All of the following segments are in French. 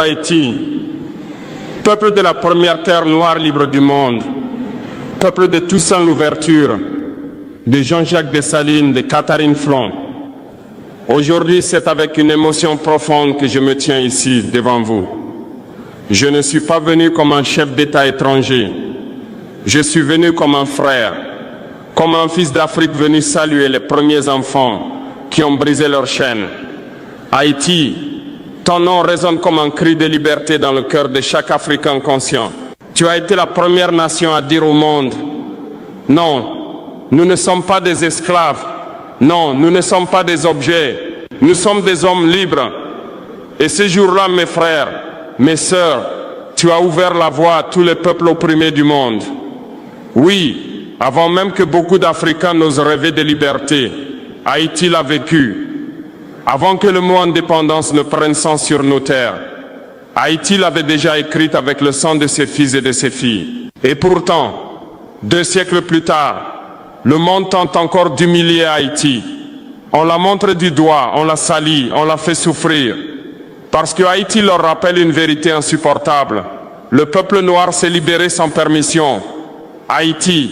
Haïti, peuple de la première terre noire libre du monde, peuple de Toussaint Louverture, de Jean-Jacques Dessalines, de Catherine Flon. Aujourd'hui, c'est avec une émotion profonde que je me tiens ici devant vous. Je ne suis pas venu comme un chef d'État étranger. Je suis venu comme un frère, comme un fils d'Afrique venu saluer les premiers enfants qui ont brisé leurs chaînes. Haïti, ton nom résonne comme un cri de liberté dans le cœur de chaque Africain conscient. Tu as été la première nation à dire au monde, non, nous ne sommes pas des esclaves, non, nous ne sommes pas des objets, nous sommes des hommes libres. Et ce jour-là, mes frères, mes sœurs, tu as ouvert la voie à tous les peuples opprimés du monde. Oui, avant même que beaucoup d'Africains n'osent rêver de liberté, Haïti l'a vécu. Avant que le mot indépendance ne prenne sens sur nos terres, Haïti l'avait déjà écrite avec le sang de ses fils et de ses filles. Et pourtant, 2 siècles plus tard, le monde tente encore d'humilier Haïti. On la montre du doigt, on la salit, on la fait souffrir. Parce que Haïti leur rappelle une vérité insupportable. Le peuple noir s'est libéré sans permission. Haïti,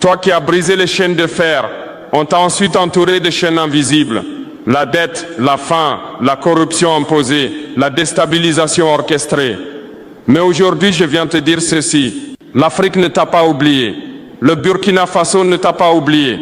toi qui as brisé les chaînes de fer, on t'a ensuite entouré de chaînes invisibles. La dette, la faim, la corruption imposée, la déstabilisation orchestrée. Mais aujourd'hui, je viens te dire ceci. L'Afrique ne t'a pas oublié. Le Burkina Faso ne t'a pas oublié.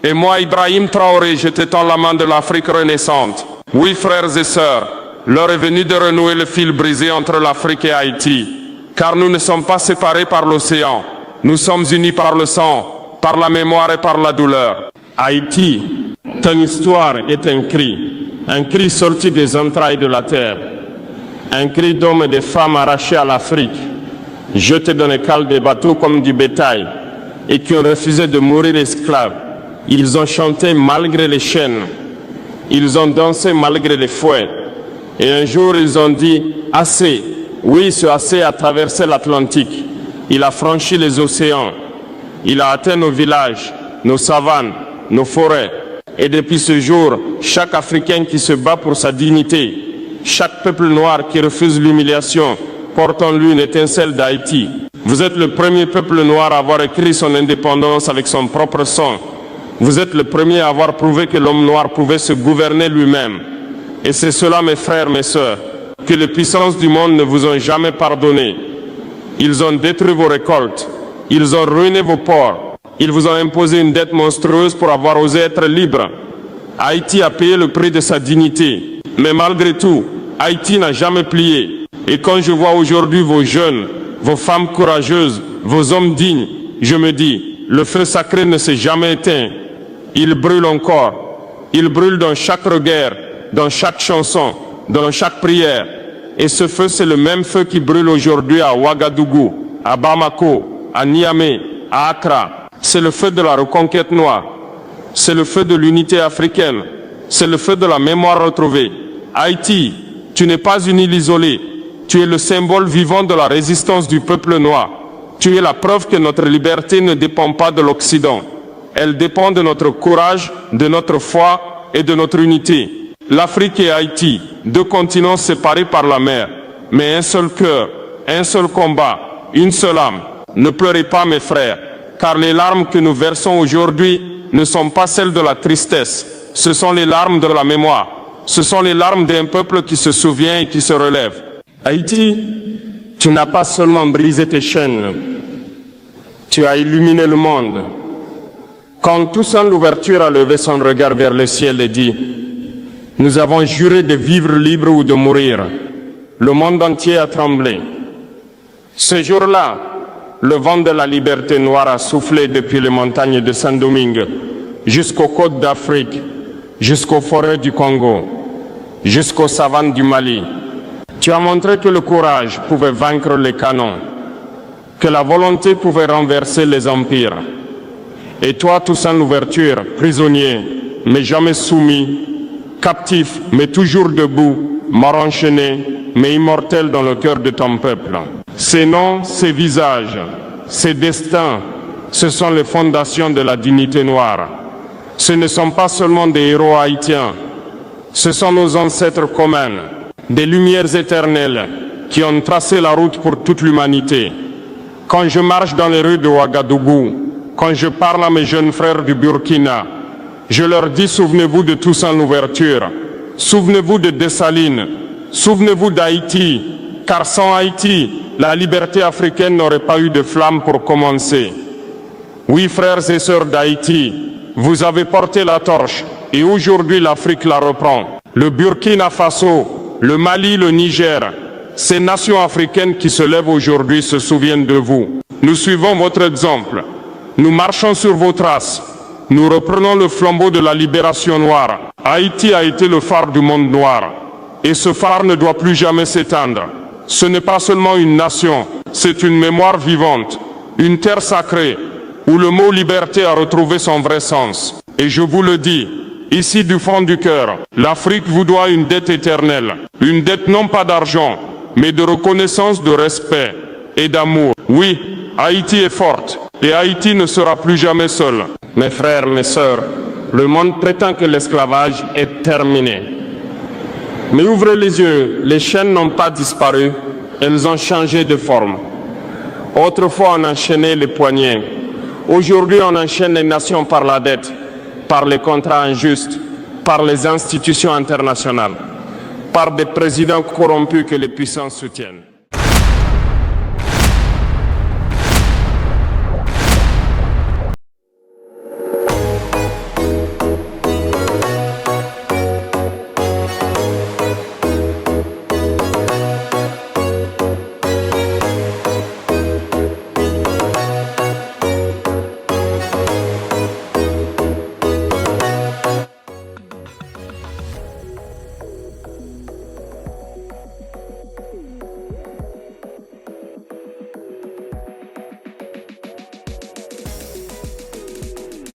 Et moi, Ibrahim Traoré, je te tends la main de l'Afrique renaissante. Oui, frères et sœurs, l'heure est venue de renouer le fil brisé entre l'Afrique et Haïti. Car nous ne sommes pas séparés par l'océan. Nous sommes unis par le sang, par la mémoire et par la douleur. Haïti, ton histoire est un cri sorti des entrailles de la terre, un cri d'hommes et de femmes arrachés à l'Afrique, jetés dans les cales des bateaux comme du bétail, et qui ont refusé de mourir esclaves. Ils ont chanté malgré les chaînes, ils ont dansé malgré les fouets, et un jour ils ont dit « assez ». Oui, ce assez a traversé l'Atlantique, il a franchi les océans, il a atteint nos villages, nos savanes, nos forêts. Et depuis ce jour, chaque Africain qui se bat pour sa dignité, chaque peuple noir qui refuse l'humiliation, porte en lui une étincelle d'Haïti. Vous êtes le premier peuple noir à avoir écrit son indépendance avec son propre sang. Vous êtes le premier à avoir prouvé que l'homme noir pouvait se gouverner lui-même. Et c'est cela, mes frères, mes sœurs, que les puissances du monde ne vous ont jamais pardonné. Ils ont détruit vos récoltes, ils ont ruiné vos ports. Ils vous ont imposé une dette monstrueuse pour avoir osé être libre. Haïti a payé le prix de sa dignité. Mais malgré tout, Haïti n'a jamais plié. Et quand je vois aujourd'hui vos jeunes, vos femmes courageuses, vos hommes dignes, je me dis, le feu sacré ne s'est jamais éteint. Il brûle encore. Il brûle dans chaque regard, dans chaque chanson, dans chaque prière. Et ce feu, c'est le même feu qui brûle aujourd'hui à Ouagadougou, à Bamako, à Niamey, à Accra. C'est le feu de la reconquête noire. C'est le feu de l'unité africaine. C'est le feu de la mémoire retrouvée. Haïti, tu n'es pas une île isolée. Tu es le symbole vivant de la résistance du peuple noir. Tu es la preuve que notre liberté ne dépend pas de l'Occident. Elle dépend de notre courage, de notre foi et de notre unité. L'Afrique et Haïti, 2 continents séparés par la mer, mais un seul cœur, un seul combat, une seule âme. Ne pleurez pas, mes frères. Car les larmes que nous versons aujourd'hui ne sont pas celles de la tristesse, ce sont les larmes de la mémoire, ce sont les larmes d'un peuple qui se souvient et qui se relève. Haïti, tu n'as pas seulement brisé tes chaînes, tu as illuminé le monde. Quand Toussaint Louverture a levé son regard vers le ciel et dit « Nous avons juré de vivre libre ou de mourir », le monde entier a tremblé. Ce jour-là, le vent de la liberté noire a soufflé depuis les montagnes de Saint-Domingue, jusqu'aux côtes d'Afrique, jusqu'aux forêts du Congo, jusqu'aux savanes du Mali. Tu as montré que le courage pouvait vaincre les canons, que la volonté pouvait renverser les empires. Et toi, Toussaint Louverture, prisonnier, mais jamais soumis, captif, mais toujours debout, mort enchaîné, mais immortel dans le cœur de ton peuple. Ces noms, ces visages, ces destins, ce sont les fondations de la dignité noire. Ce ne sont pas seulement des héros haïtiens, ce sont nos ancêtres communs, des lumières éternelles, qui ont tracé la route pour toute l'humanité. Quand je marche dans les rues de Ouagadougou, quand je parle à mes jeunes frères du Burkina, je leur dis souvenez-vous de Toussaint Louverture, souvenez-vous de Dessalines, souvenez-vous d'Haïti, car sans Haïti, la liberté africaine n'aurait pas eu de flamme pour commencer. Oui, frères et sœurs d'Haïti, vous avez porté la torche et aujourd'hui l'Afrique la reprend. Le Burkina Faso, le Mali, le Niger, ces nations africaines qui se lèvent aujourd'hui se souviennent de vous. Nous suivons votre exemple. Nous marchons sur vos traces. Nous reprenons le flambeau de la libération noire. Haïti a été le phare du monde noir. Et ce phare ne doit plus jamais s'éteindre. Ce n'est pas seulement une nation, c'est une mémoire vivante, une terre sacrée, où le mot liberté a retrouvé son vrai sens. Et je vous le dis, ici du fond du cœur, l'Afrique vous doit une dette éternelle. Une dette non pas d'argent, mais de reconnaissance, de respect et d'amour. Oui, Haïti est forte, et Haïti ne sera plus jamais seule. Mes frères, mes sœurs, le monde prétend que l'esclavage est terminé. Mais ouvrez les yeux, les chaînes n'ont pas disparu, elles ont changé de forme. Autrefois, on enchaînait les poignets. Aujourd'hui, on enchaîne les nations par la dette, par les contrats injustes, par les institutions internationales, par des présidents corrompus que les puissances soutiennent.